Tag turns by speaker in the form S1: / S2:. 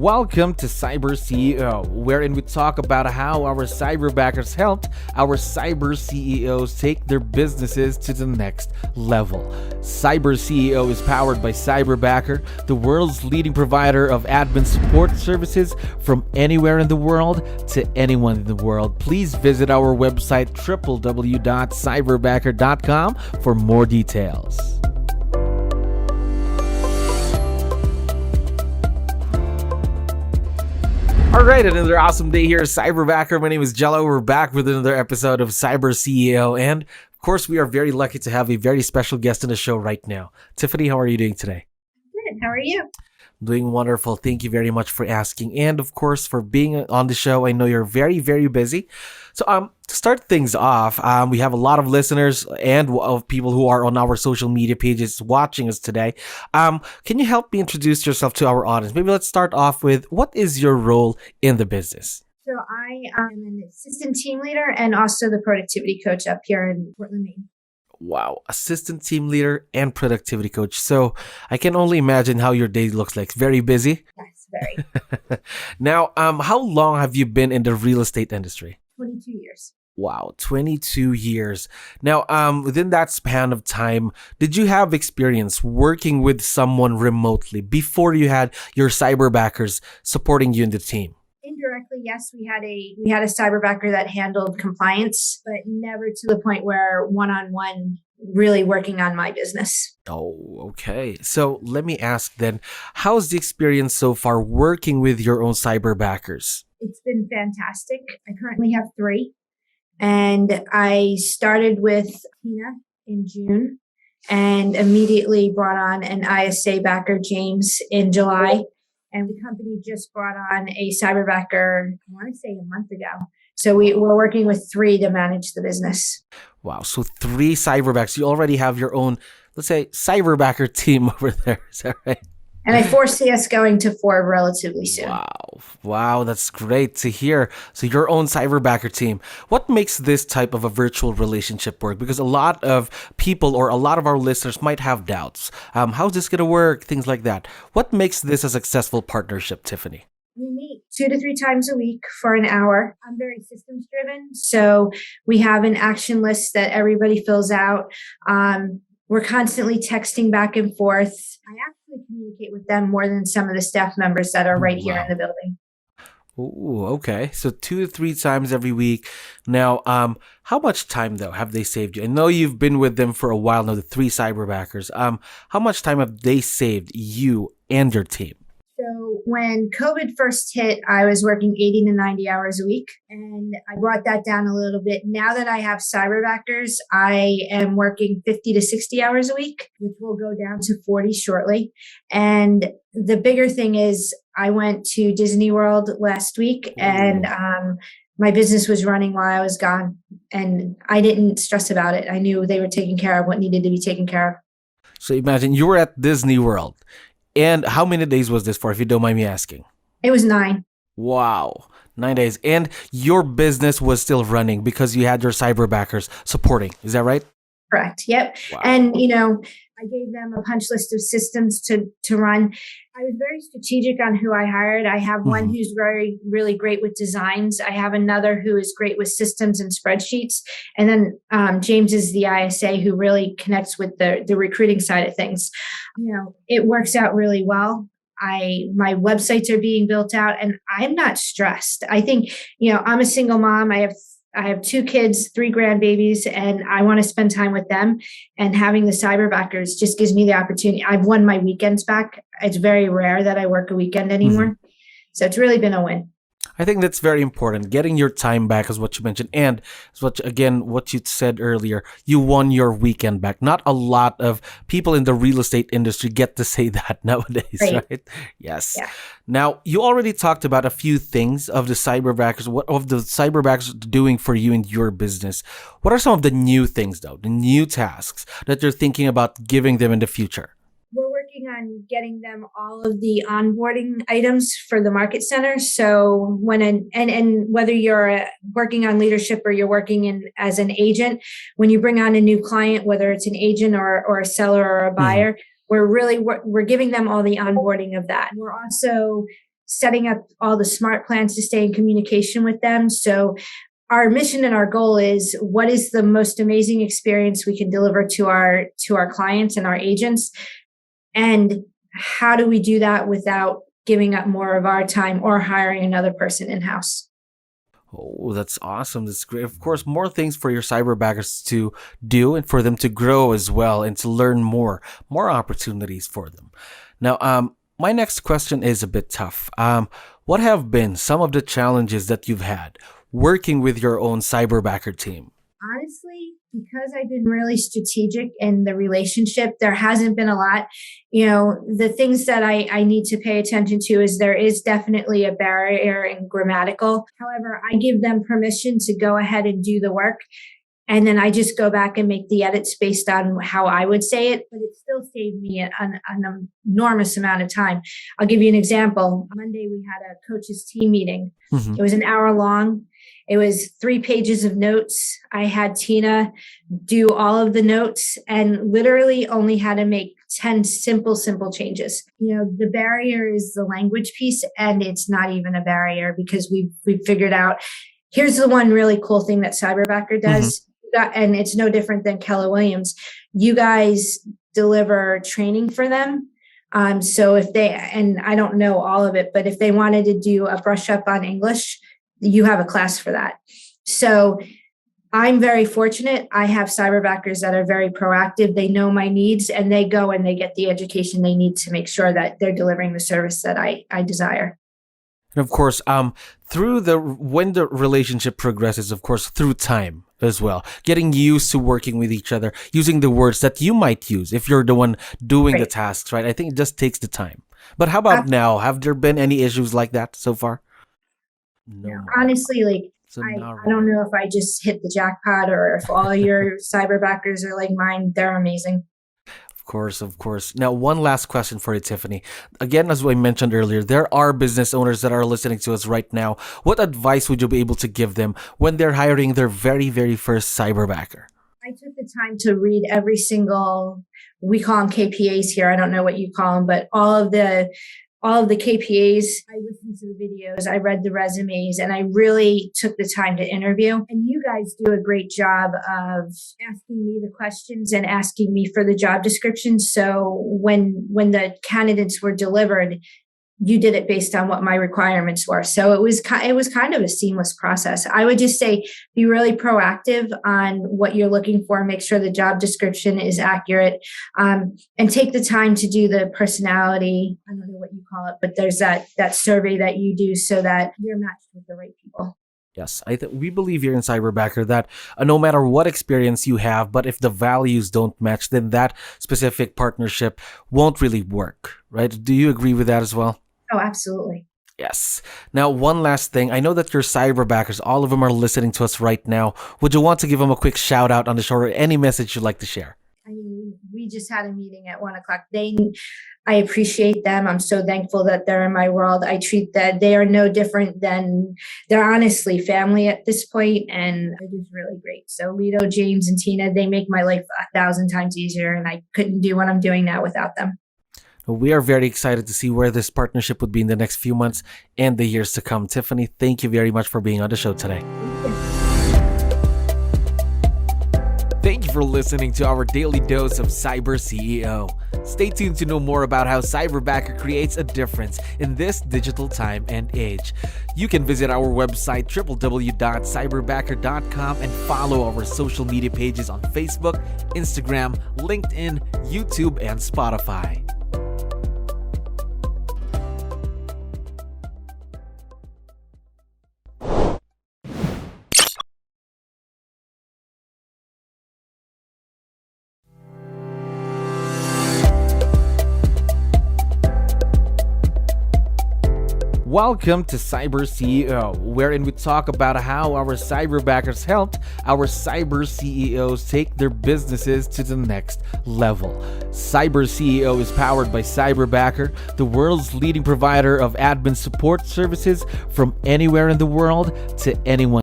S1: Welcome to CyberCEO, wherein we talk about how our cyberbackers helped our cyber CEOs take their businesses to the next level. CyberCEO is powered by Cyberbacker, the world's leading provider of admin support services from anywhere in the world to anyone in the world. Please visit our website www.cyberbacker.com for more details. All right, another awesome day here, Cyberbacker. My name is Jello. We're back with another episode of CyberCEO, and of course, we are very lucky to have a very special guest on the show right now. Tiffany, how are you doing today?
S2: Good. How are you?
S1: Doing wonderful. Thank you very much for asking, and of course, for being on the show. I know you're very, very busy. So, to start things off, we have a lot of listeners and of people who are on our social media pages watching us today. Can you help me introduce yourself to our audience? Maybe let's start off with, what is your role in the business?
S2: So I am an assistant team leader and also the productivity coach up here in Portland, Maine.
S1: Wow, assistant team leader and productivity coach. So I can only imagine how your day looks like. Very busy?
S2: Yes, very.
S1: Now, how long have you been in the real estate industry?
S2: 22 years.
S1: Wow, 22 years. Now, within that span of time, did you have experience working with someone remotely before you had your cyberbackers supporting you in the team?
S2: Indirectly, yes, we had a cyberbacker that handled compliance, but never to the point where one-on-one really working on my business.
S1: Oh, okay. So let me ask then, how's the experience so far working with your own cyberbackers?
S2: It's been fantastic. I currently have 3, and I started with Tina in June and immediately brought on an ISA backer, James, in July. And the company just brought on a cyberbacker, I want to say a month ago. So we're working with 3 to manage the business.
S1: Wow. So 3 cyberbackers. You already have your own, let's say, cyberbacker team over there. Is that right?
S2: And I foresee us going to 4 relatively soon.
S1: Wow, that's great to hear. So your own cyberbacker team. What makes this type of a virtual relationship work? Because a lot of people or a lot of our listeners might have doubts. How's this going to work? Things like that. What makes this a successful partnership, Tiffany?
S2: We meet 2 to 3 times a week for an hour. I'm very systems driven. So we have an action list that everybody fills out. We're constantly texting back and forth. I actually communicate with them more than some of the staff members that are right here in the building.
S1: Oh, okay. So 2 to 3 times every week. Now, how much time, though, have they saved you? I know you've been with them for a while now, the 3 cyberbackers. How much time have they saved you and your team?
S2: So when COVID first hit, I was working 80 to 90 hours a week, and I brought that down a little bit. Now that I have cyberbackers, I am working 50 to 60 hours a week, which will go down to 40 shortly. And the bigger thing is I went to Disney World last week, and my business was running while I was gone, and I didn't stress about it. I knew they were taking care of what needed to be taken care of.
S1: So imagine you were at Disney World. And how many days was this for, if you don't mind me asking?
S2: It was 9.
S1: Wow, 9 days. And your business was still running because you had your cyberbackers supporting. Is that right?
S2: Correct. Yep.
S1: Wow.
S2: And, I gave them a punch list of systems to run. I was very strategic on who I hired. I have one who's really great with designs. I have another who is great with systems and spreadsheets. And then James is the ISA who really connects with the recruiting side of things. It works out really well. My websites are being built out, and I'm not stressed. I think, I'm a single mom. I have 2 kids, 3 grandbabies, and I want to spend time with them. And having the cyberbackers just gives me the opportunity. I've won my weekends back. It's very rare that I work a weekend anymore. So it's really been a win.
S1: I think that's very important. Getting your time back is what you mentioned. And what you said earlier, you won your weekend back. Not a lot of people in the real estate industry get to say that nowadays, right? Yes. Yeah. Now, you already talked about a few things of the cyberbackers, what of the cyberbackers doing for you in your business. What are some of the new things, though, the new tasks that you're thinking about giving them in the future?
S2: We're working on getting them all of the onboarding items for the market center. So and whether you're working on leadership or you're working as an agent, when you bring on a new client, whether it's an agent or a seller or a buyer, we're giving them all the onboarding of that. We're also setting up all the smart plans to stay in communication with them. So our mission and our goal is, what is the most amazing experience we can deliver to our clients and our agents? And how do we do that without giving up more of our time or hiring another person in-house?
S1: Oh, that's awesome. That's great. Of course, more things for your cyberbackers to do and for them to grow as well and to learn more opportunities for them. Now, my next question is a bit tough. What have been some of the challenges that you've had working with your own cyberbacker team?
S2: Honestly, because I've been really strategic in the relationship, there hasn't been a lot. The things that I need to pay attention to is there is definitely a barrier in grammatical. However, I give them permission to go ahead and do the work. And then I just go back and make the edits based on how I would say it. But it still saved me an enormous amount of time. I'll give you an example. Monday, we had a coaches team meeting. Mm-hmm. It was an hour long. It was 3 pages of notes. I had Tina do all of the notes and literally only had to make 10 simple changes. The barrier is the language piece, and it's not even a barrier because we've figured out, here's the one really cool thing that Cyberbacker does. Mm-hmm. And it's no different than 𝗙𝗪𝗋𝗋. You guys deliver training for them. So if they, and I don't know all of it, but if they wanted to do a brush up on English, you have a class for that. So I'm very fortunate. I have cyberbackers that are very proactive. They know my needs and they go and they get the education they need to make sure that they're delivering the service that I desire.
S1: And of course, when the relationship progresses, of course, through time as well, getting used to working with each other, using the words that you might use if you're the one doing the tasks, right? I think it just takes the time. But how about now? Have there been any issues like that so far?
S2: No. Honestly, I don't know if I just hit the jackpot or if all your cyberbackers are like mine. They're amazing.
S1: Of course. Now, one last question for you, Tiffany. Again, as I mentioned earlier, there are business owners that are listening to us right now. What advice would you be able to give them when they're hiring their very, very first cyberbacker?
S2: I took the time to read every single, we call them KPAs here. I don't know what you call them, but all of the KPAs, I listened to the videos, I read the resumes, and I really took the time to interview. And you guys do a great job of asking me the questions and asking me for the job description. So when the candidates were delivered, you did it based on what my requirements were. So it was kind of a seamless process. I would just say be really proactive on what you're looking for. Make sure the job description is accurate, and take the time to do the personality. I don't know what you call it, but there's that survey that you do so that you're matched with the right people.
S1: Yes, we believe here in Cyberbacker that no matter what experience you have, but if the values don't match, then that specific partnership won't really work, right? Do you agree with that as well?
S2: Oh, absolutely.
S1: Yes. Now, one last thing. I know that your cyberbackers, all of them are listening to us right now. Would you want to give them a quick shout out on the show or any message you'd like to share?
S2: I mean, we just had a meeting at 1:00. I appreciate them. I'm so thankful that they're in my world. I treat that they are no different than, they're honestly family at this point, and it is really great. So Lido, James, and Tina, they make my life 1,000 times easier, and I couldn't do what I'm doing now without them.
S1: We are very excited to see where this partnership would be in the next few months and the years to come. Tiffany, thank you very much for being on the show today. Thank you for listening to our daily dose of CyberCEO. Stay tuned to know more about how Cyberbacker creates a difference in this digital time and age. You can visit our website www.cyberbacker.com and follow our social media pages on Facebook, Instagram, LinkedIn, YouTube, and Spotify. Welcome to CyberCEO, wherein we talk about how our cyberbackers helped our cyber CEOs take their businesses to the next level. CyberCEO is powered by Cyberbacker, the world's leading provider of admin support services from anywhere in the world to anyone